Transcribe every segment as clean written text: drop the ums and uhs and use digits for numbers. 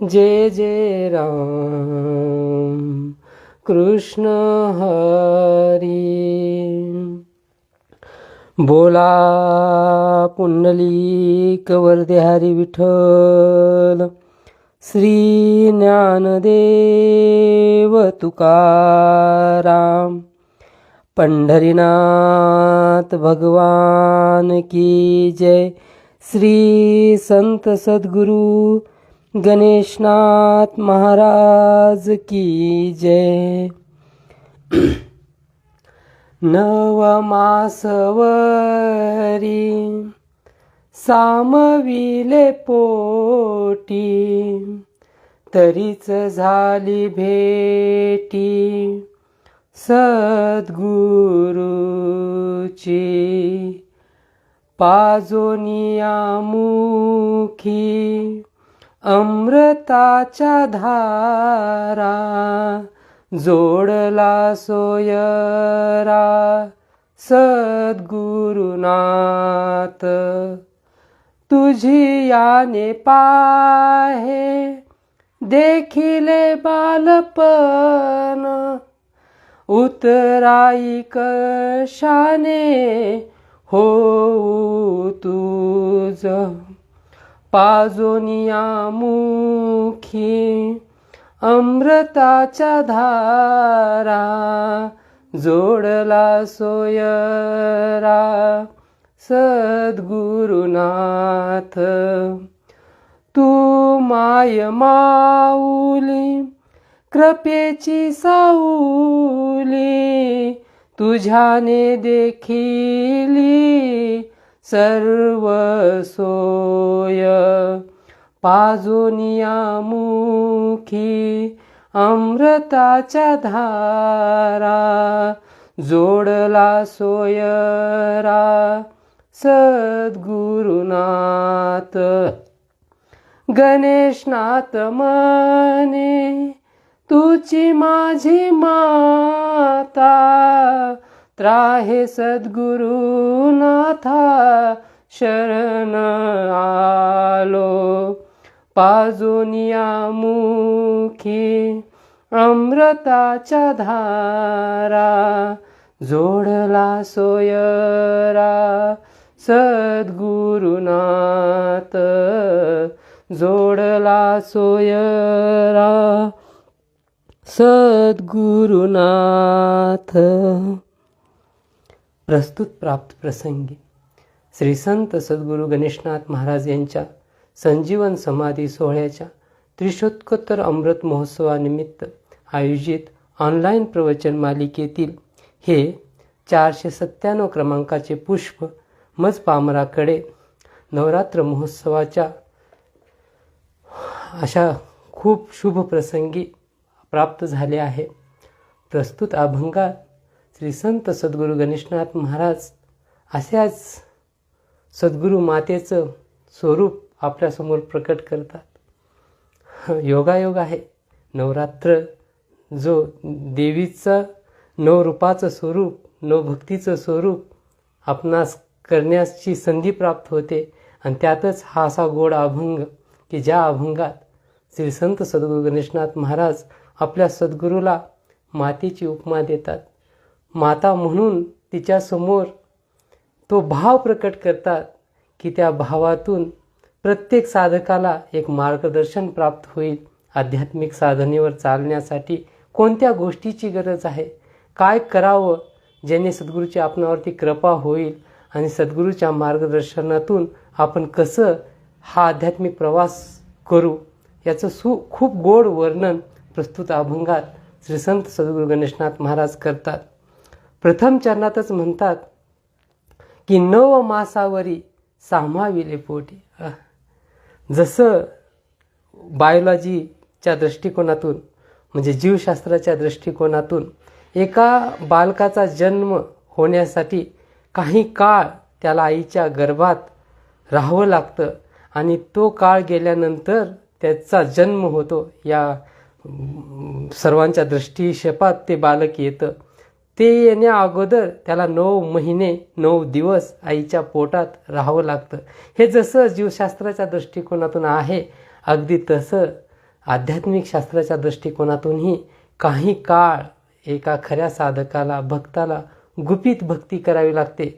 जय जय राम कृष्ण हरी। बोला पुंडलिक वरदे हरी विठ्ठल, श्री ज्ञानदेव तुकाराम, पंढरीनाथ भगवान की जय। श्री संत सद्गुरु गणेशनाथ महाराज की जय। नवमासवरी सामविले पोटी, तरीच झाली भेटी सद्गुरूची। पाजोनिया मुखी अमृताच्या धारा, जोडला सोयरा सद्गुरुनाथ। तुझी याने पाहे देखिले बालपण, उतराई कशाने होऊ तुझ। पाजोनिया मुखी अमृताच्या धारा, जोडला सोयरा सद्गुरुनाथ। तू माय माऊली कृपेची साऊली, तुझ्याने देखिली सर्व सोय। पाजोनिया मुखी अमृताच्या धारा, जोडला सोयरा सद्गुरुनाथ। गणेशनाथ म्हणे तुची माझी माता, त्राहे सद्गुरुनाथा शरण आलो। पाजोनिया मुखी अमृताच्या धारा, जोडला सोयरा सद्गुरुनाथ। जोडला सोयरा सद्गुरुनाथ। प्रस्तुत प्राप्त प्रसंगी श्री संत सद्गुरू गणेशनाथ महाराज यांच्या संजीवन समाधी सोहळ्याच्या त्रिशतकोत्तर अमृत महोत्सवानिमित्त आयोजित ऑनलाईन प्रवचन मालिकेतील हे 497 क्रमांकाचे पुष्प मज पामराकडे नवरात्र महोत्सवाच्या अशा खूप शुभ प्रसंगी प्राप्त झाले आहे। प्रस्तुत अभंगात श्री संत सद्गुरू गणेशनाथ महाराज अशाच सद्गुरू मातेचं स्वरूप आपल्यासमोर प्रकट करतात। योगायोग आहे, नवरात्र जो देवीचं नवरूपाचं स्वरूप, नवभक्तीचं स्वरूप आपणास करण्याची संधी प्राप्त होते। आणि त्यातच हा असा गोड अभंग की ज्या अभंगात श्री संत सद्गुरू गणेशनाथ महाराज आपल्या सद्गुरूला मातेची उपमा देतात। माता म्हणून तिच्यासमोर तो भाव प्रकट करतात की त्या भावातून प्रत्येक साधकाला एक मार्गदर्शन प्राप्त होईल। आध्यात्मिक साधनेवर चालण्यासाठी कोणत्या गोष्टीची गरज आहे, काय करावं ज्याने सद्गुरूची आपणावरती कृपा होईल, आणि सद्गुरूच्या मार्गदर्शनातून आपण कसं हा आध्यात्मिक प्रवास करू, याचं खूप गोड वर्णन प्रस्तुत अभंगात श्री संत सद्गुरू गणेशनाथ महाराज करतात। प्रथम चरणातच म्हणतात की नव मासावरी सामाविले पोटी। जसं बायोलॉजीच्या दृष्टिकोनातून म्हणजे जीवशास्त्राच्या दृष्टिकोनातून एका बालकाचा जन्म होण्यासाठी काही काळ त्याला आईच्या गर्भात राहावं लागतं, आणि तो काळ गेल्यानंतर त्याचा जन्म होतो। या सर्वांच्या दृष्टिक्षेपात ते बालक येतं। ते येण्या अगोदर त्याला 9 महिने 9 दिवस आईच्या पोटात राहावं लागतं। हे जसं जीवशास्त्राच्या दृष्टिकोनातून आहे, अगदी तसं आध्यात्मिक शास्त्राच्या दृष्टिकोनातूनही काही काळ एका खऱ्या साधकाला, भक्ताला गुपित भक्ती करावी लागते.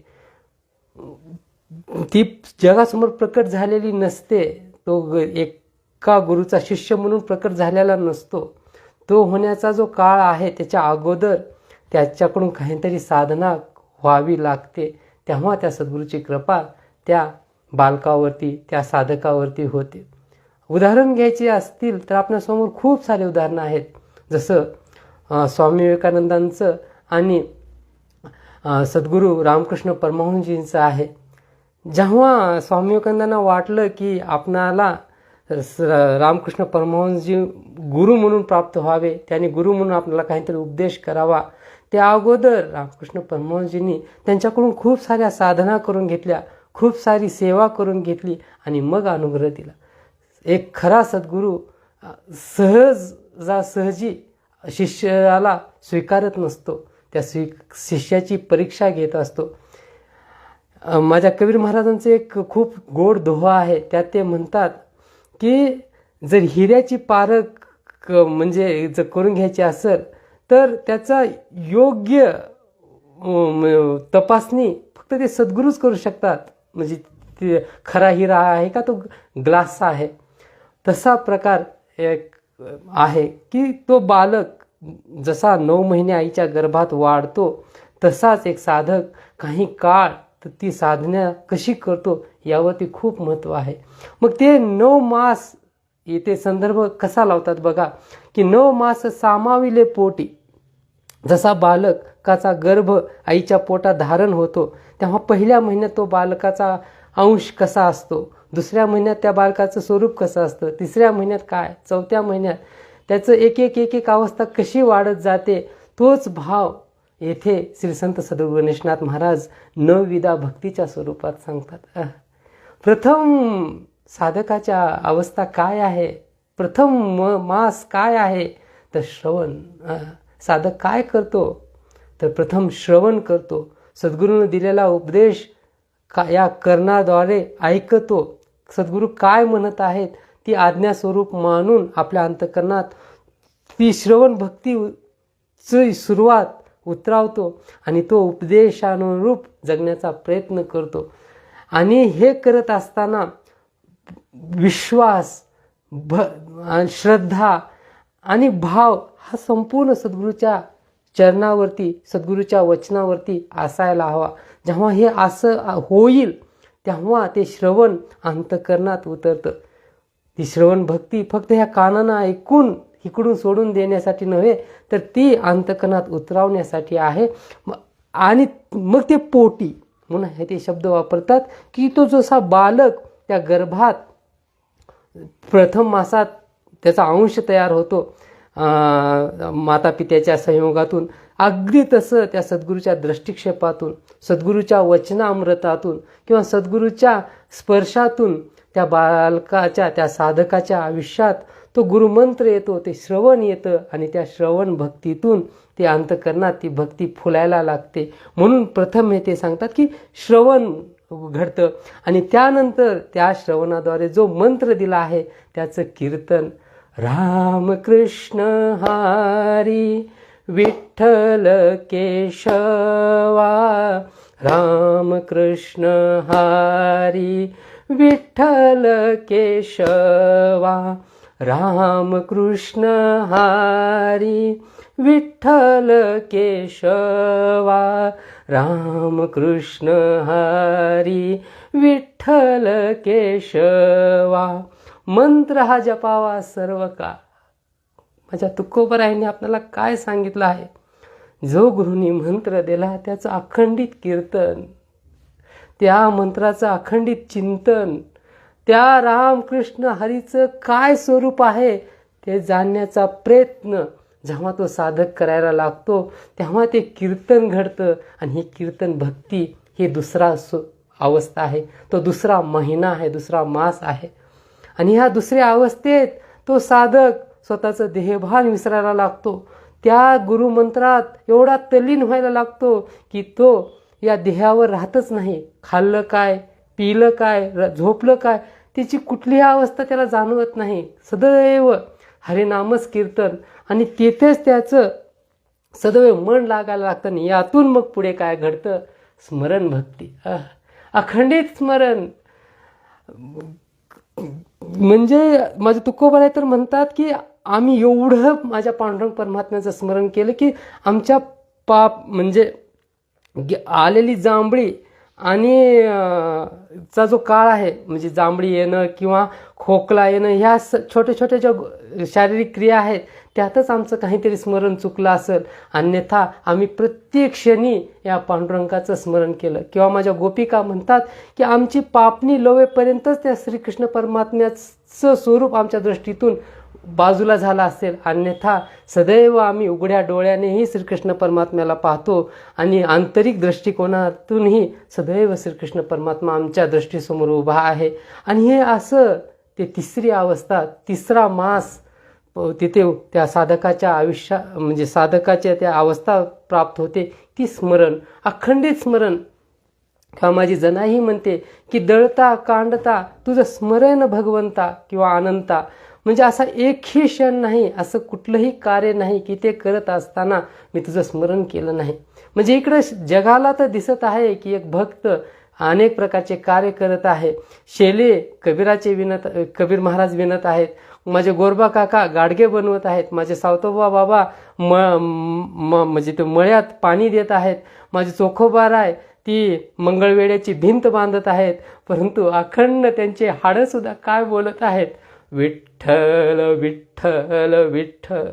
ती जगासमोर प्रकट झालेली नसते. तो एका गुरुचा शिष्य म्हणून प्रकट झालेला नसतो. तो होण्याचा जो काळ आहे त्याच्या अगोदर त्याच्याकडून काहीतरी साधना व्हावी लागते. तेव्हा त्या सद्गुरूची कृपा त्या बालकावरती, त्या साधकावरती होते. उदाहरण घ्यायचे असतील तर आपल्यासमोर खूप सारे उदाहरणं आहेत. जसं स्वामी विवेकानंदांचं आणि सद्गुरू रामकृष्ण परमहंसजींचं आहे. जेव्हा स्वामी विवेकानंदांना वाटलं की आपणाला रामकृष्ण परमहंसजी गुरु म्हणून प्राप्त व्हावे, त्यांनी गुरु म्हणून आपल्याला काहीतरी उपदेश करावा, त्या अगोदर रामकृष्ण परमहंसजींनी त्यांच्याकडून खूप साऱ्या साधना करून घेतल्या, खूप सारी सेवा करून घेतली आणि मग अनुग्रह दिला. एक खरा सद्गुरू सहजी शिष्याला स्वीकारत नसतो, त्या शिष्याची परीक्षा घेत असतो. माझ्या कबीर महाराजांचं एक खूप गोड दोहा आहे. त्यात ते म्हणतात की जर हिऱ्याची पारख म्हणजे जर करून घ्यायची असेल तर त्याचा योग्य तपासणी फक्त ते सद्गुरूच करू शकतात. म्हणजे ते खरा हिरा आहे का तो ग्लासचा आहे. तसा प्रकार एक आहे की तो बालक जसा 9 महिने आईच्या गर्भात वाढतो तसाच एक साधक काही काळ ती साधना कशी करतो यावरती खूप महत्त्व आहे. मग ते 9 मास इथे संदर्भ कसा लावतात बघा की 9 मास सामाविले पोटी. जसा बालकाचा गर्भ आईच्या पोटात धारण होतो तेव्हा पहिल्या महिन्यात तो बालकाचा अंश कसा असतो, दुसऱ्या महिन्यात त्या बालकाचं स्वरूप कसं असतं, तिसऱ्या महिन्यात काय, चौथ्या महिन्यात त्याचं एक एक अवस्था कशी वाढत जाते, तोच भाव येथे श्री संत सद्गुरू गणेशनाथ महाराज नवविधा भक्तीच्या स्वरूपात सांगतात. प्रथम साधकाच्या अवस्था काय आहे, प्रथम मास काय आहे तर श्रवण. साधक काय करतो तर प्रथम श्रवण करतो. सद्गुरूने दिलेला उपदेश या कर्णाद्वारे ऐकतो. सद्गुरू काय म्हणत आहेत ती आज्ञास्वरूप मानून आपल्या अंतःकरणात ती श्रवण भक्तीची सुरुवात उतरावतो आणि तो उपदेशानुरूप जगण्याचा प्रयत्न करतो. आणि हे करत असताना विश्वास, श्रद्धा आणि भाव हा संपूर्ण सद्गुरूच्या चरणावरती, सद्गुरूच्या वचनावरती असायला हवा. जेव्हा हे असं होईल तेव्हा ते श्रवण अंतःकरणात उतरतं. ती श्रवण भक्ती फक्त ह्या कानानं ऐकून इकडून सोडून देण्यासाठी नव्हे तर ती अंतःकरणात उतरवण्यासाठी आहे. आणि मग ते पोटी म्हणून हे ते शब्द वापरतात की तो जसा बालक त्या गर्भात प्रथम मासात त्याचा अंश तयार होतो माता पित्याच्या संयोगातून, अगदी तसं त्या सद्गुरूच्या दृष्टिक्षेपातून, सद्गुरूच्या वचनामृतातून किंवा सद्गुरूच्या स्पर्शातून त्या बालकाच्या, त्या साधकाच्या आयुष्यात तो गुरुमंत्र येतो, ते श्रवण येतं आणि त्या श्रवण भक्तीतून ते अंतःकरणात ती भक्ती फुलायला लागते. म्हणून प्रथम हे ते सांगतात की श्रवण घडतं आणि त्यानंतर त्या श्रवणाद्वारे जो मंत्र दिला आहे त्याचं कीर्तन. राम कृष्ण हरी विठ्ठल केशवा, राम कृष्ण हरी विठ्ठल केशवा, राम कृष्ण हरी विठ्ठल केशवा, राम कृष्ण हरी विठ्ठल केशवा. मंत्र हा जपावा सर्व काळ. माझ्या तुकोबरायांनी आपल्याला काय सांगितलं आहे, जो गुरुनी मंत्र दिला त्याचं अखंडित कीर्तन, त्या मंत्राचं अखंडित चिंतन, त्या रामकृष्ण हरीचं काय स्वरूप आहे ते जाणण्याचा प्रयत्न जेव्हा तो साधक करायला लागतो तेव्हा ते कीर्तन घडतं. आणि ही कीर्तन भक्ती ही दुसरा अवस्था आहे, तो दुसरा महिना आहे, दुसरा मास आहे. आणि ह्या दुसऱ्या अवस्थेत तो साधक स्वतःचं देहभान विसरायला लागतो. त्या गुरुमंत्रात एवढा तल्लीन व्हायला लागतो की तो या देहावर राहतच नाही. खाल्लं काय, पिलं काय, झोपलं काय, त्याची कुठलीही अवस्था त्याला जाणवत नाही. सदैव हरिनामच कीर्तन आणि तेथेच त्याचं सदैव मन लागायला लागतं आणि यातून मग पुढे काय घडतं, स्मरण भक्ती, अखंडित स्मरण. म्हणजे माझे तुकोबाराय तर म्हणतात की आम्ही एवढं माझ्या पांडुरंग परमात्म्याचं स्मरण केलं की आमच्या पाप म्हणजे आलेली जांभळी आणि चा जो काळ आहे, म्हणजे जांभळी येणं किंवा खोकला येणं, ह्या छोट्या छोट्या ज्या शारीरिक क्रिया आहेत त्यातच आमचं काहीतरी स्मरण चुकलं असेल. अन्यथा आम्ही प्रत्येक क्षणी या पांडुरंगाचं स्मरण केलं. किंवा माझ्या गोपिका म्हणतात की आमची पापणी लोवेपर्यंतच त्या श्रीकृष्ण परमात्म्याचं स्वरूप आमच्या दृष्टीतून बाजूला झाला असेल, अन्यथा सदैव आम्ही उघड्या डोळ्यानेही श्रीकृष्ण परमात्म्याला पाहतो आणि आंतरिक दृष्टिकोनातूनही सदैव श्रीकृष्ण परमात्मा आमच्या दृष्टीसमोर उभा आहे. आणि हे असं ते तिसरी अवस्था, तिसरा मास तिथे त्या साधकाच्या आयुष्या म्हणजे साधकाच्या त्या अवस्था प्राप्त होते, ती स्मरण, अखंडित स्मरण. किंवा माझी जनाही म्हणते की दळता कांडता तुझं स्मरण भगवंता किंवा अनंता. म्हणजे असा एकही क्षण नाही, असं कुठलंही कार्य नाही की ते करत असताना मी तुझं स्मरण केलं नाही. म्हणजे इकडं जगाला तर दिसत आहे की एक भक्त अनेक प्रकारचे कार्य करत आहे. शेले कबीराचे विनत, कबीर महाराज विनत आहेत. माझे गोरबा काका गाडगे बनवत आहेत. माझे सावतोबा बाबा म्हणजे ते मळ्यात पाणी देत आहेत. माझे चोखोबाराय ती मंगळवेड्याची भिंत बांधत आहेत. परंतु अखंड त्यांचे हाडं सुद्धा काय बोलत आहेत, विठ्ठल विठ्ठल विठ्ठल.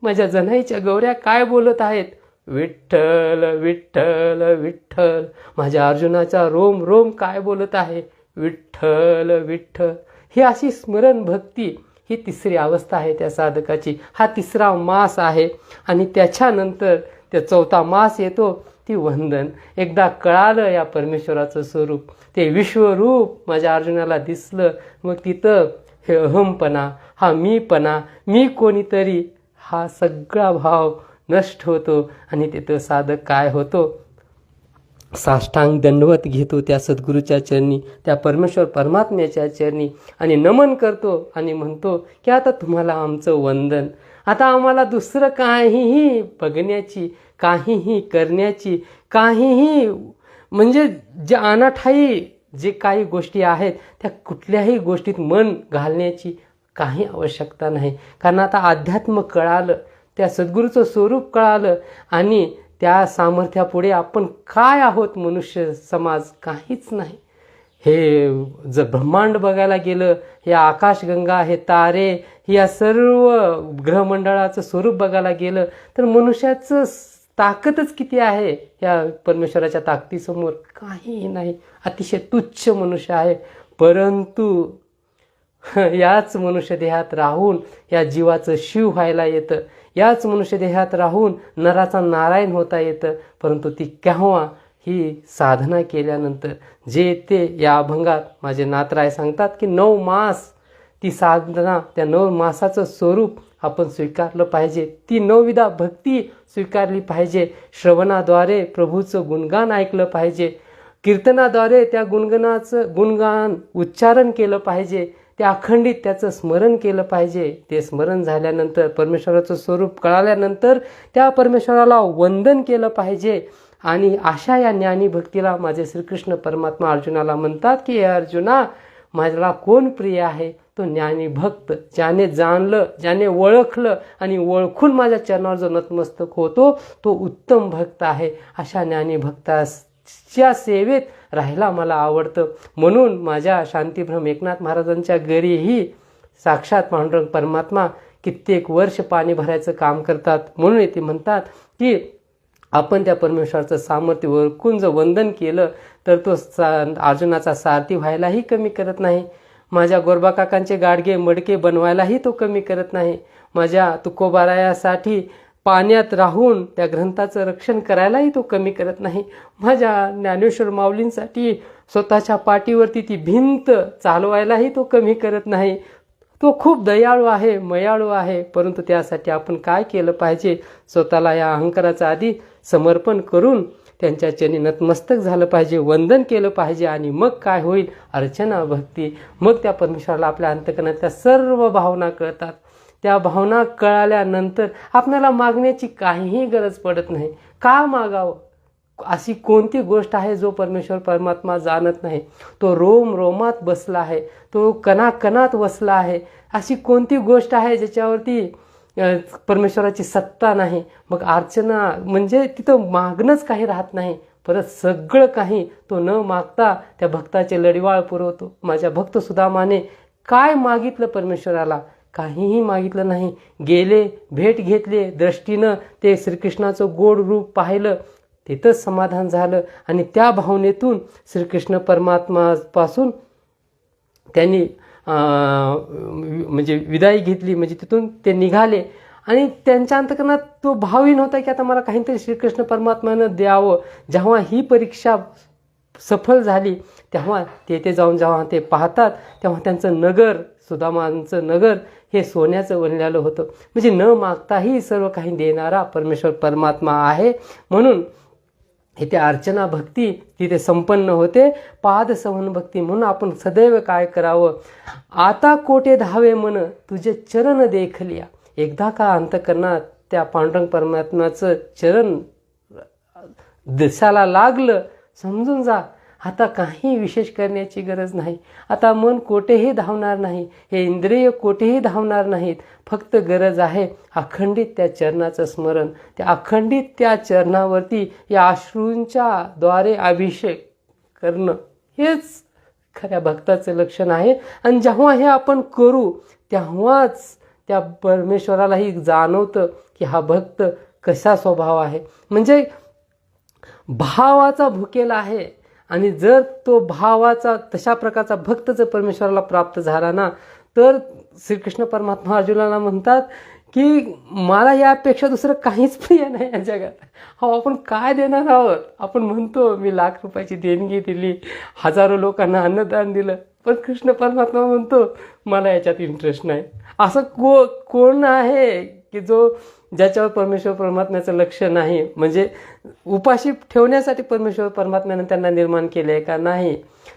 माझ्या जनाईच्या गौऱ्या काय बोलत आहेत, विठ्ठल विठ्ठल विठ्ठल. माझ्या अर्जुनाचा रोम रोम काय बोलत आहे, विठ्ठल विठ्ठल. ही अशी स्मरण भक्ती, ही तिसरी अवस्था आहे त्या साधकाची. हा तिसरा मास आहे. आणि त्याच्यानंतर त्या चौथा मास येतो, ती वंदन. एकदा कळालं या परमेश्वराचं स्वरूप, ते विश्वरूप माझ्या अर्जुनाला दिसलं, मग तिथं हे अहमपणा, हा मीपणा, मी कोणीतरी, हा सगळा भाव नष्ट होतो. आणि तिथं साधक काय होतो, साष्टांग दंडवत घेतो त्या सद्गुरूच्या चरणी, त्या परमेश्वर परमात्म्याच्या चरणी आणि नमन करतो आणि म्हणतो की आता तुम्हाला आमचं वंदन. आता आम्हाला दुसरं काहीही बघण्याची, काहीही करण्याची, काहीही म्हणजे जे अनाठाई जे काही गोष्टी आहेत त्या कुठल्याही गोष्टीत मन घालण्याची काही आवश्यकता नाही. कारण आता अध्यात्म कळालं, त्या सद्गुरूचं स्वरूप कळालं आणि त्या सामर्थ्यापुढे आपण काय आहोत, मनुष्य समाज काहीच नाही. हे जर ब्रह्मांड बघायला गेलं, हे आकाशगंगा, हे तारे, या सर्व ग्रहमंडळाचं स्वरूप बघायला गेलं तर मनुष्याचं ताकदच किती आहे, या परमेश्वराच्या ताकदीसमोर काहीही नाही. अतिशय तुच्छ मनुष्य आहे. परंतु याच मनुष्य देहात राहून या जीवाचं शिव व्हायला येतं, याच मनुष्य देहात राहून नराचा नारायण होता येतं. परंतु ती केव्हा, ही साधना केल्यानंतर. जे ते या अभंगात माझे नाथराय सांगतात की 9 मास ती साधना, त्या 9 मासाचं स्वरूप आपण स्वीकारलं पाहिजे. ती 9 विधा भक्ती स्वीकारली पाहिजे. श्रवणाद्वारे प्रभूचं गुणगान ऐकलं पाहिजे, कीर्तनाद्वारे त्या गुणगान उच्चारण केलं पाहिजे, ते अखंडित त्याचं स्मरण केलं पाहिजे. ते स्मरण झाल्यानंतर, परमेश्वराचं स्वरूप कळाल्यानंतर त्या परमेश्वराला वंदन केलं पाहिजे. आणि अशा या ज्ञानी भक्तीला माझे श्रीकृष्ण परमात्मा अर्जुनाला म्हणतात की हे अर्जुना, माझ्याला कोण प्रिय आहे, तो ज्ञानी भक्त. ज्याने जाणलं, ज्याने ओळखलं आणि ओळखून माझ्या चरणावर जो नतमस्तक होतो तो उत्तम भक्त आहे. अशा ज्ञानी भक्ताच्या सेवेत राहायला मला आवडतं. म्हणून माझ्या शांतीभ्रम एकनाथ महाराजांच्या घरीही साक्षात पांडुरंग परमात्मा कित्येक वर्ष पाणी भरायचं काम करतात. म्हणून ते म्हणतात की आपण त्या परमेश्वराचं सामर्थ्य ओळखून जर वंदन केलं तर तो अर्जुनाचा सारथी व्हायलाही कमी करत नाही. माझ्या गोरबा काकांचे गाडगे मडके बनवायलाही तो कमी करत नाही. माझ्या तुकोबारायासाठी पाण्यात राहून त्या ग्रंथाचं रक्षण करायलाही तो कमी करत नाही. माझ्या ज्ञानेश्वर माऊलींसाठी स्वतःच्या पाठीवरती ती भिंत चालवायलाही तो कमी करत नाही. तो खूप दयाळू आहे, मयाळू आहे. परंतु त्यासाठी आपण काय केलं पाहिजे, स्वतःला या अहंकाराचं आधी समर्पण करून त्यांच्या चरणी नतमस्तक झालं पाहिजे, वंदन केलं पाहिजे. आणि मग काय होईल, अर्चना भक्ती. मग त्या परमेश्वराला आपल्या अंतःकरणातल्या सर्व भावना कळतात. त्या भावना कळाल्यानंतर आपल्याला मागण्याची काहीही गरज पडत नाही. का मागावं? अशी कोणती गोष्ट आहे जो परमेश्वर परमात्मा जाणत नाही? तो रोम रोमात बसला आहे, तो कणाकणात वसला आहे. अशी कोणती गोष्ट आहे ज्याच्यावरती परमेश्वराची सत्ता नाही? मग अर्चना म्हणजे तिथं मागणंच काही राहत नाही, परत सगळं काही तो न मागता त्या भक्ताचे लढीवाळ पुरवतो. माझ्या भक्त सुदामाने काय मागितलं परमेश्वराला? काहीही मागितलं नाही. गेले, भेट घेतले, दृष्टीनं ते श्रीकृष्णाचं गोड रूप पाहिलं, तिथंच समाधान झालं. आणि त्या भावनेतून श्रीकृष्ण परमात्मापासून त्यांनी म्हणजे विदाई घेतली. म्हणजे तिथून ते निघाले आणि त्यांच्या अंतःकरणात तो भावहीन होता की आता मला काहीतरी श्रीकृष्ण परमात्म्यानं द्यावं. जेव्हा ही परीक्षा सफल झाली तेव्हा तेथे जाऊन जेव्हा ते पाहतात तेव्हा त्यांचं नगर, सुदामांचं नगर हे सोन्याचं बनलेलं होतं. म्हणजे न मागताही सर्व काही देणारा परमेश्वर परमात्मा आहे. म्हणून इथे अर्चना भक्ती तिथे संपन्न होते. पादसवन भक्ती. म्हणून आपण सदैव काय करावं? आता कोठे धावे मन तुझे चरण देखलिया. एकदा का अंतःकरणात त्या पांडुरंग परमात्म्याचं चरण दिसायला लागलं, समजून जा आता काही विशेष करण्याची गरज नाही. आता मन कोठेही धावणार नाही, हे इंद्रिय कोठेही धावणार नाहीत. फक्त गरज आहे अखंडित त्या चरणाचं स्मरण. त्या अखंडित त्या चरणावरती या अश्रूंच्या द्वारे अभिषेक करणं हेच खऱ्या भक्ताचं लक्षण आहे. आणि जेव्हा हे आपण करू तेव्हाच त्या परमेश्वरालाही जाणवतं की हा भक्त कसा स्वभाव आहे. म्हणजे भावाचा भुकेला आहे. आणि जर तो भावाचा तशा प्रकारचा भक्त जर परमेश्वराला प्राप्त झाला ना, तर श्रीकृष्ण परमात्मा अर्जुनाला म्हणतात की मला यापेक्षा दुसरं काहीच प्रिय नाही या जगात. हो, आपण काय देणार आहोत? आपण म्हणतो मी ₹1,00,000 देणगी दिली, हजारो लोकांना अन्नदान दिलं, पण कृष्ण परमात्मा म्हणतो मला याच्यात इंटरेस्ट नाही. असं कोण आहे की ज्याच्यावर परमेश्वर परमात्म्याचं लक्ष नाही? म्हणजे उपाशी ठेवण्यासाठी परमेश्वर परमात्म्यानं त्यांना निर्माण केलं आहे का? नाही.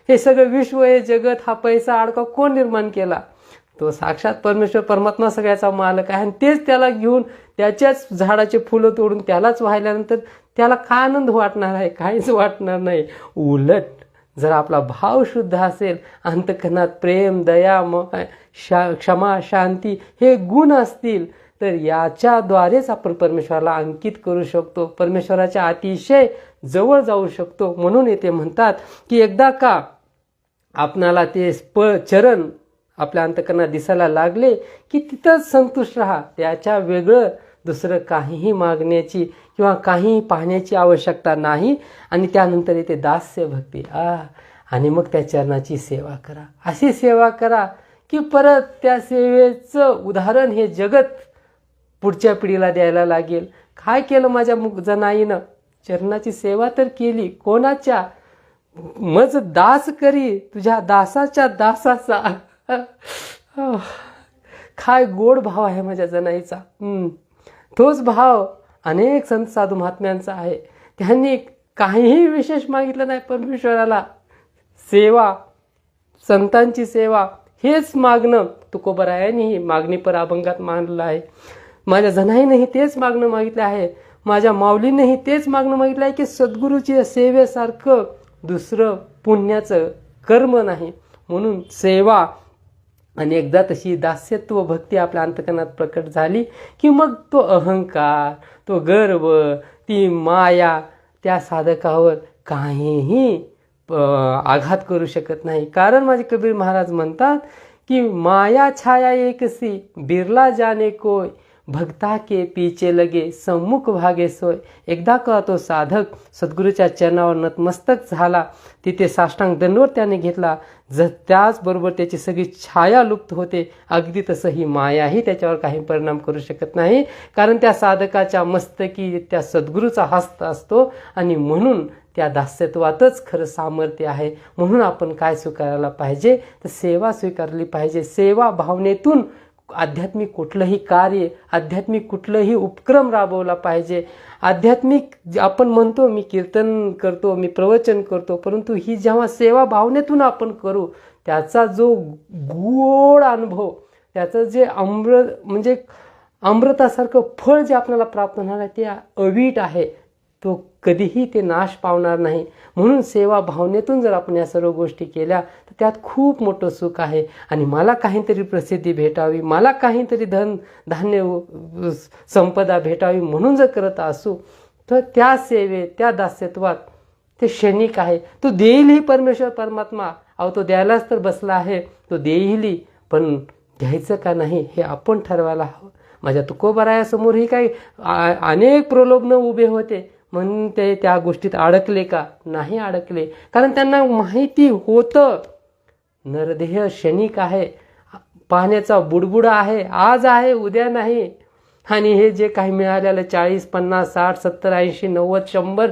हे सगळं विश्व, हे जगत, हा पैसा अडका कोण निर्माण केला? तो साक्षात परमेश्वर परमात्मा सगळ्याचा मालक आहे. आणि तेच त्याला घेऊन त्याच्याच झाडाचे फुलं तोडून त्यालाच वाहिल्यानंतर त्याला काय आनंद वाटणार आहे? काहीच वाटणार नाही. उलट जर आपला भाव शुद्ध असेल, अंतःकरणात प्रेम, दया, क्षमा, शांती हे गुण असतील, तर याच्याद्वारेच आपण परमेश्वराला अंकित करू शकतो, परमेश्वराच्या अतिशय जवळ जाऊ शकतो. म्हणून येथे म्हणतात की एकदा का आपणाला ते चरण आपल्या अंतःकरणात दिसायला लागले की तिथंच संतुष्ट राहा. त्याच्या वेगळं दुसरं काहीही मागण्याची किंवा काहीही पाहण्याची आवश्यकता नाही. आणि त्यानंतर येते दास्य भक्ती. आणि मग त्या चरणाची सेवा करा. अशी सेवा करा की परत त्या सेवेचं उदाहरण हे जगत पुढच्या पिढीला द्यायला लागेल. काय केलं माझ्या जनाईनं? चरणाची सेवा तर केली. कोणाच्या? मज दास करी तुझ्या दासाच्या दासाचा. काय गोड भाव आहे माझ्या जनाईचा. तोच भाव अनेक संत साधू महात्म्यांचा आहे. त्यांनी काहीही विशेष मागितलं नाही परमेश्वराला. सेवा, संतांची सेवा हेच मागणं तुकोबरायांनीही मागणी पर अभंगात मानलेलं आहे. माझ्या जनाईनेही तेच मागणं मागितलं आहे. माझ्या माऊलीनेही तेच मागणं मागितलं आहे की सद्गुरूच्या सेवेसारखं दुसरं पुण्याचं कर्म नाही. म्हणून सेवा आणि एकदा तशी दास्यत्व भक्ती आपल्या अंतःकरणात प्रकट झाली की मग तो अहंकार, तो गर्व, ती माया त्या साधकावर काहीही आघात करू शकत नाही. कारण माझे कबीर महाराज म्हणतात की माया छाया एकसी बिरला जाने कोय, भक्ता के पीछे लगे सम्मुख भागे सोय. एकदा का तो साधक सद्गुरूच्या चरणावर नतमस्तक झाला, तिथे साष्टांग दंडवत त्याने घेतला, त्याचबरोबर त्याची सगळी छाया लुप्त होते. अगदी तसं ही मायाही त्याच्यावर काही परिणाम करू शकत नाही. कारण त्या साधकाच्या मस्तकी त्या सद्गुरूचा हस्त असतो. आणि म्हणून त्या दास्यत्वातच खरं सामर्थ्य आहे. म्हणून आपण काय स्वीकारायला पाहिजे? तर सेवा स्वीकारली पाहिजे. सेवा भावनेतून आध्यात्मिक कुठलंही कार्य, आध्यात्मिक कुठलंही उपक्रम राबवला पाहिजे. आध्यात्मिक आपण म्हणतो मी कीर्तन करतो, मी प्रवचन करतो, परंतु ही जेव्हा सेवा भावनेतून आपण करू त्याचा जो गोड अनुभव त्याचं जे म्हणजे अमृतासारखं फळ जे आपल्याला प्राप्त होणार आहे ते अवीट आहे, तो कधीही ते नाश पावणार नाही. म्हणून सेवा भावनेतून जर आपण या सर्व गोष्टी केल्या तर त्यात खूप मोठं सुख आहे. आणि मला काहीतरी प्रसिद्धी भेटावी, मला काहीतरी धान्य संपदा भेटावी म्हणून जर करत असू तर त्या सेवेत, त्या दास्यत्वात ते क्षणिक आहे. तो देईलही परमेश्वर परमात्मा, तो द्यायलाच तर बसला आहे, तो देईलही, पण घ्यायचं का नाही हे आपण ठरवायला हवं. माझ्या तुकोबारायासमोरही काही अनेक प्रलोभन उभे होते, म्हणून ते त्या गोष्टीत अडकले का? नाही अडकले, कारण त्यांना माहिती होतं नरदेह क्षणिक आहे, पाहण्याचा बुडबुडा आहे, आज आहे उद्या नाही. आणि हे जे काही मिळालेलं 40, 50, 60, 70, 80, 90, 100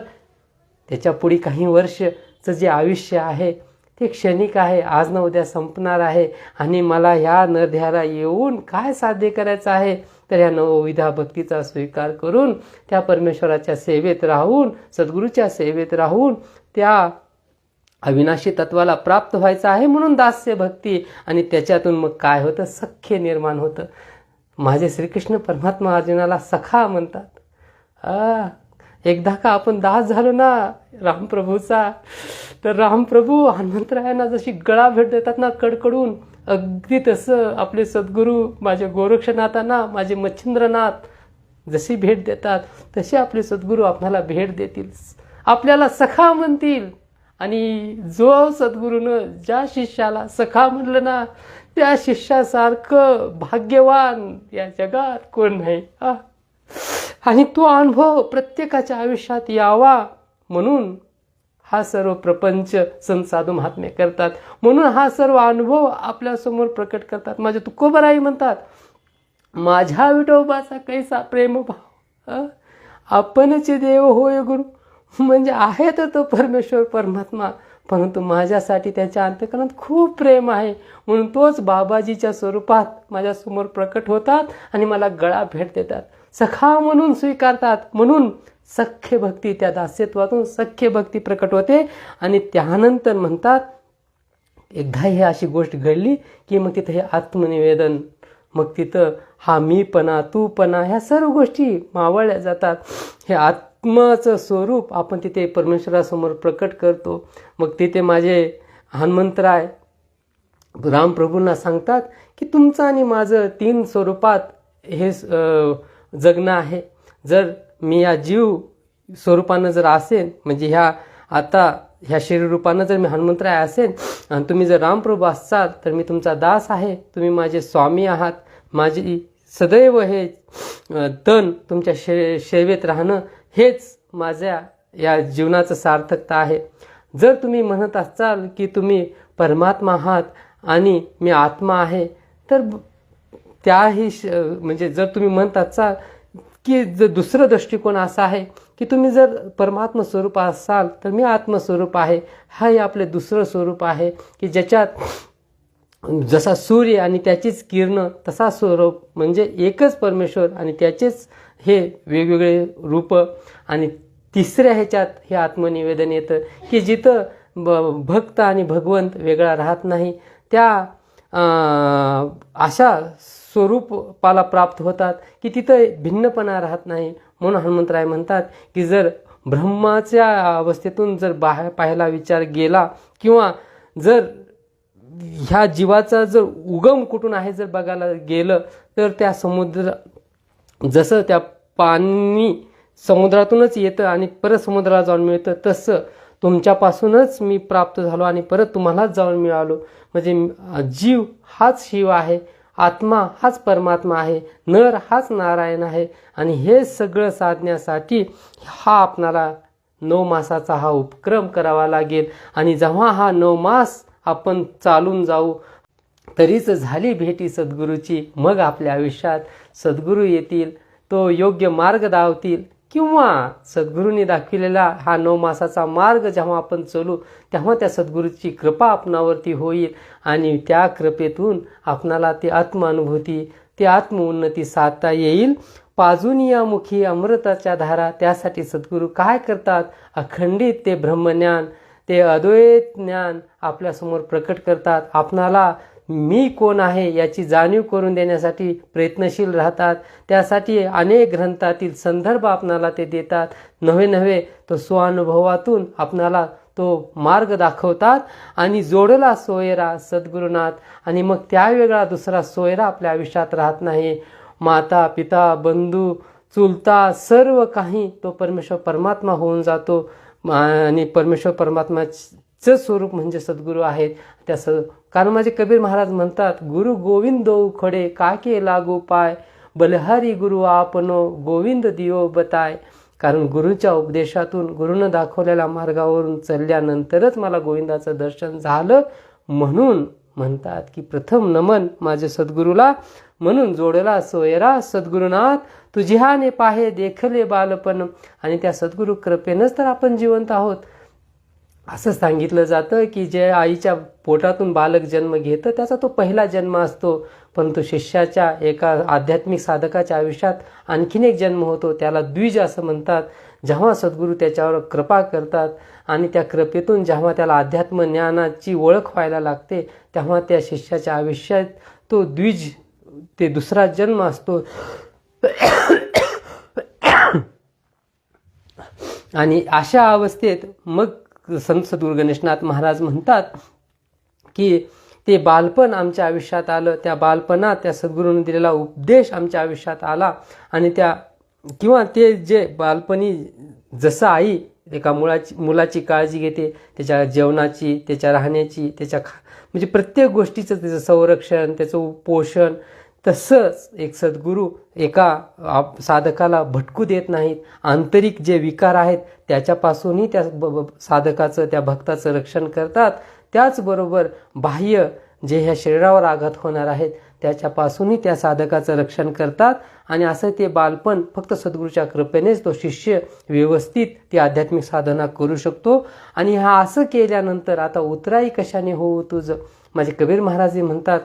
त्याच्या पुढे काही वर्षचं जे आयुष्य आहे ते क्षणिक आहे, आज ना उद्या संपणार आहे. आणि मला ह्या नरदेहाला येऊन काय साध्य करायचं आहे? तर ह्या नवविधा भक्तीचा स्वीकार करून त्या परमेश्वराच्या सेवेत राहून, सद्गुरूच्या सेवेत राहून त्या अविनाशी तत्वाला प्राप्त व्हायचं आहे. म्हणून दास्य भक्ती, आणि त्याच्यातून मग काय होतं? सख्य निर्माण होतं. माझे श्रीकृष्ण परमात्मा अर्जुनाला सखा म्हणतात. एकदा का आपण दास झालो ना रामप्रभूचा, तर रामप्रभू हनुमंतरायांना जशी गळा भेट देतात ना कडकडून, अगदी तसं आपले सद्गुरू माझे गोरक्षनाथांना, माझे मच्छिंद्रनाथ जशी भेट देतात तसे आपले सद्गुरू आपल्याला भेट देतील, आपल्याला सखा म्हणतील. आणि जो सद्गुरूनं ज्या शिष्याला सखा म्हणलं ना, त्या शिष्यासारखं भाग्यवान या जगात कोण नाही. आणि तो अनुभव प्रत्येकाच्या आयुष्यात यावा म्हणून हा सर्व प्रपंच संत साधू महात्मे करतात. म्हणून हा सर्व अनुभव आपल्यासमोर प्रकट करतात. माझे तुकोबाराई म्हणतात, माझ्या विठोबाचा कैसा प्रेमभाव, आपणच देव होय गुरु. म्हणजे आहे तर तो परमेश्वर परमात्मा, परंतु माझ्यासाठी त्याच्या अंतःकरणात खूप प्रेम आहे. म्हणून तोच बाबाजीच्या स्वरूपात माझ्यासमोर प्रकट होतात आणि मला गळा भेट देतात, सखा म्हणून स्वीकारतात. म्हणून सख्य भक्ती, त्या दास्यत्वातून सख्य भक्ती प्रकट होते. आणि त्यानंतर म्हणतात, एकदा ही अशी गोष्ट घडली की मग तिथं हे आत्मनिवेदन, मग तिथं हा मीपणा, तूपणा, ह्या सर्व गोष्टी मावळल्या जातात. हे आत्माचं स्वरूप आपण तिथे परमेश्वरासमोर प्रकट करतो. मग तिथे माझे हनुमंतराय रामप्रभूंना सांगतात की तुमचं आणि माझं 3 स्वरूपात हे जगणं आहे. जर मी या जीव स्वरूपानं जर असेन, म्हणजे ह्या शरीर रूपानं जर मी हनुमंतराय असेन आणि तुम्ही जर रामप्रभू असाल, तर मी तुमचा दास आहे, तुम्ही माझे स्वामी आहात. माझी सदैव हे तन तुमच्या सेवेत राहणं हेच माझ्या या जीवनाचं सार्थकता आहे. जर तुम्ही म्हणत असाल की तुम्ही परमात्मा आहात आणि मी आत्मा आहे, तर त्याही म्हणजे जर तुम्ही म्हणत असाल की जर दुसरं दृष्टिकोन असा आहे की तुम्ही जर परमात्मा स्वरूप असाल तर मी आत्मस्वरूप आहे, हे आपले दुसरं स्वरूप आहे की ज्याच्यात जसा सूर्य आणि त्याचीच किरण तसा स्वरूप, म्हणजे एकच परमेश्वर आणि त्याचेच हे वेगवेगळे रूप. आणि तिसऱ्या ह्याच्यात हे आत्मनिवेदन येतं की जिथं भक्त आणि भगवंत वेगळा राहत नाही, त्या अशा स्वरूपाला प्राप्त होतात की तिथं भिन्नपणा राहत नाही. म्हणून हनुमंतराय म्हणतात की जर ब्रह्माच्या अवस्थेतून जर बाहेर पाहायला विचार गेला, किंवा जर ह्या जीवाचा जर उगम कुठून आहे जर बघायला गेलं, तर त्या समुद्र, जसं त्या पाणी समुद्रातूनच येतं आणि परत समुद्राला जाऊन मिळतं, तसं तुमच्यापासूनच मी प्राप्त झालो आणि परत तुम्हालाच जाऊन मिळालो. म्हणजे जीव हाच शिव आहे, आत्मा हाच परमात्मा आहे, नर हाच नारायण आहे. आणि हे सगळं साधण्यासाठी हा आपणाला 9 मासाचा हा उपक्रम करावा लागेल. आणि जेव्हा हा 9 मास आपण चालून जाऊ, तरीच झाली भेटी सद्गुरूची, मग आपल्या आयुष्यात सद्गुरू येतील, तो योग्य मार्ग दावतील, किंवा सद्गुरूंनी दाखविलेला हा 9 मासाचा मार्ग जेव्हा आपण चलू तेव्हा त्या सद्गुरूची कृपा आपणावरती होईल. आणि त्या कृपेतून आपणाला ती आत्मानुभूती, ती आत्मउन्नती साधता येईल. पाजून या मुखी अमृताच्या धारा, त्यासाठी सद्गुरू काय करतात? अखंडित ते ब्रह्मज्ञान, ते अद्वैत ज्ञान आपल्यासमोर प्रकट करतात. आपणाला मी कोण आहे याची जाणीव करून देण्यासाठी प्रयत्नशील राहतात. त्यासाठी अनेक ग्रंथातील संदर्भ आपणाला ते देतात. नव्हे तो स्वानुभवातून आपणाला तो मार्ग दाखवतात आणि जोडला सोयरा सद्गुरुनाथ. आणि मग त्यावेगळा दुसरा सोयरा आपल्या आयुष्यात राहत नाही. माता पिता बंधू चुलता सर्व काही तो परमेश्वर परमात्मा होऊन जातो. आणि परमेश्वर परमात्माचं स्वरूप म्हणजे सद्गुरू आहेत. कारण माझे कबीर महाराज म्हणतात, गुरु गोविंद खडे काके लागू पाय, बलहारी गुरु आपनो गोविंद दियो बताय. कारण गुरुच्या उपदेशातून गुरुनं दाखवलेल्या मार्गावरून चालल्यानंतरच मला गोविंदाचं दर्शन झालं. म्हणून म्हणतात की प्रथम नमन माझे सद्गुरूला, म्हणून जोडला सोयरा सद्गुरुनाथ. तुझ्याने पाहे देखले बालपण. आणि त्या सद्गुरू कृपेनंच तर आपण जिवंत आहोत. असं सांगितलं जातं की जे आईच्या पोटातून बालक जन्म घेतं त्याचा तो पहिला जन्म असतो. परंतु शिष्याच्या एका आध्यात्मिक साधकाच्या आयुष्यात आणखीन एक जन्म होतो, त्याला द्विज असं म्हणतात. जेव्हा सद्गुरू त्याच्यावर कृपा करतात आणि त्या कृपेतून जेव्हा त्याला अध्यात्म ज्ञानाची ओळख व्हायला लागते, तेव्हा त्या शिष्याच्या आयुष्यात तो द्विज ते दुसरा जन्म असतो. आणि अशा अवस्थेत मग संत सद्गुरू गणेशनाथ महाराज म्हणतात की ते बालपण आमच्या आयुष्यात आलं. त्या बालपणात त्या सद्गुरूंनी दिलेला उपदेश आमच्या आयुष्यात आला. आणि किंवा ते जे बालपणी जसं आई एका मुलाची काळजी घेते, त्याच्या जेवणाची, त्याच्या राहण्याची, म्हणजे प्रत्येक गोष्टीचं त्याचं संरक्षण, त्याचं पोषण, तसंच एक सद्गुरू एका साधकाला भटकू देत नाहीत. आंतरिक जे विकार आहेत त्याच्यापासूनही त्या साधकाचं, त्या भक्ताचं रक्षण करतात. त्याचबरोबर बाह्य जे ह्या शरीरावर आघात होणार आहेत त्याच्यापासूनही त्या साधकाचं रक्षण करतात. आणि असं ते बालपण फक्त सद्गुरूच्या कृपेनेच तो शिष्य व्यवस्थित ती आध्यात्मिक साधना करू शकतो. आणि हा असं केल्यानंतर आता उतराई कशाने होऊ तुझं. माझे कबीर महाराज म्हणतात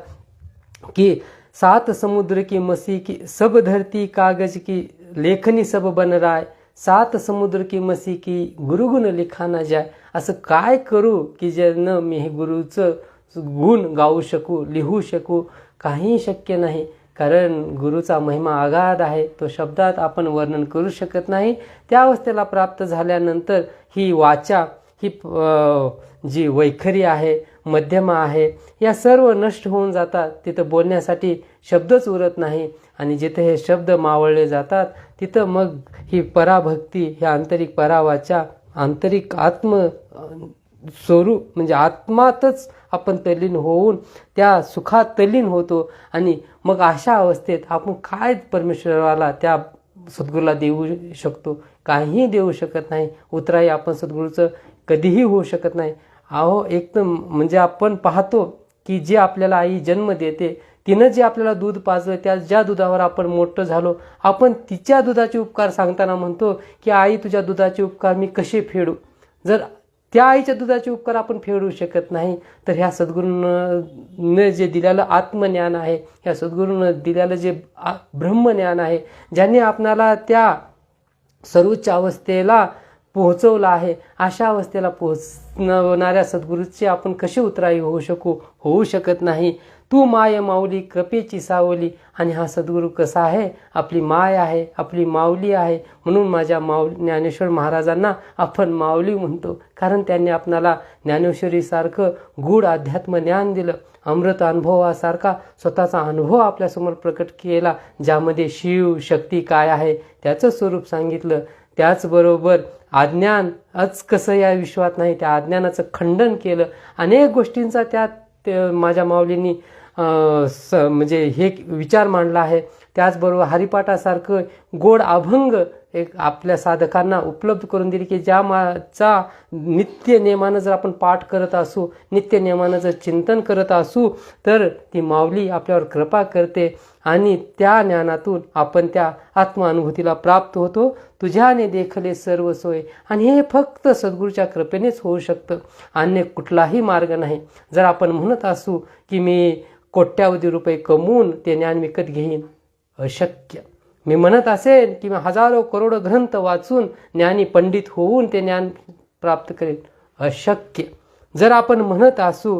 की 7 समुद्र की मसी की सब धरती कागज की लेखनी सब बन राय, 7 समुद्र की मसी की गुरुगुण लिखा ना जाय. असं काय करू की ज्यानं मी हे गुरुचं गुण गाऊ शकू, लिहू शकू. काही शक्य नाही, कारण गुरुचा महिमा आगाध आहे. तो शब्दात आपण वर्णन करू शकत नाही. त्या अवस्थेला प्राप्त झाल्यानंतर ही वाचा, ही जी वैखरी आहे, मध्यमा आहे, या सर्व नष्ट होऊन जातात. तिथं बोलण्यासाठी शब्दच उरत नाही. आणि जिथे हे शब्द मावळले जातात तिथं मग ही पराभक्ती, ह्या आंतरिक परावाचा, आंतरिक आत्म स्वरूप म्हणजे आत्मातच आपण तल्लीन होऊन त्या सुखात तल्लीन होतो. आणि मग अशा अवस्थेत आपण काय परमेश्वराला, त्या सद्गुरूला देऊ शकतो? काहीही देऊ शकत नाही. उतराई आपण सद्गुरूचं कधीही होऊ शकत नाही. एक तर म्हणजे आपण पाहतो की जे आपल्याला आई जन्म देते, तिनं जे आपल्याला दूध पाजलं, त्या ज्या दुधावर आपण मोठं झालो, आपण तिच्या दुधाचे उपकार सांगताना म्हणतो की आई तुझ्या दुधाचे उपकार मी कसे फेडू. जर त्या आईच्या दुधाचे उपकार आपण फेडू शकत नाही, तर ह्या सद्गुरूनं जे दिलेलं आत्मज्ञान आहे, ह्या सद्गुरूनं दिलेलं जे ब्रह्मज्ञान आहे, ज्यांनी आपणाला त्या सर्वोच्च अवस्थेला पोहोचवलं आहे, अशा अवस्थेला पोहोचणाऱ्या सद्गुरूची आपण कशी उतराई होऊ शकत नाही. तू माय माऊली कृपेची सावली. आणि हा सद्गुरू कसा आहे? आपली माय आहे, आपली माऊली आहे. म्हणून माझ्या ज्ञानेश्वर महाराजांना आपण माऊली म्हणतो, कारण त्यांनी आपणाला ज्ञानेश्वरीसारखं गूढ अध्यात्म ज्ञान दिलं. अमृत अनुभवासारखा स्वतःचा अनुभव आपल्यासमोर प्रकट केला, ज्यामध्ये शिव शक्ती काय आहे त्याचं स्वरूप सांगितलं. त्याचबरोबर अज्ञानच कसं या विश्वात नाही, त्या अज्ञानाचं खंडन केलं. अनेक गोष्टींचा त्यात माझ्या माऊलींनी म्हणजे हे विचार मांडला आहे. त्याचबरोबर हरिपाठासारखं गोड अभंग एक आपल्या साधकांना उपलब्ध करून दिली की ज्याचा नित्य नियमानं जर आपण पाठ करत असू, नित्य नियमानं जर चिंतन करत असू, तर ती माऊली आपल्यावर कृपा करते आणि त्या ज्ञानातून आपण त्या आत्मानुभूतीला प्राप्त होतो. तुझ्याने देखले सर्व सोय. आणि हे फक्त सद्गुरूच्या कृपेनेच होऊ शकतं, अन्य कुठलाही मार्ग नाही. जर आपण म्हणत असू की मी कोट्यावधी रुपये कमवून ते ज्ञान विकत घेईन, अशक्य. मी म्हणत असेन की मी हजारो करोडो ग्रंथ वाचून ज्ञानी पंडित होऊन ते ज्ञान प्राप्त करेन, अशक्य. जर आपण म्हणत असू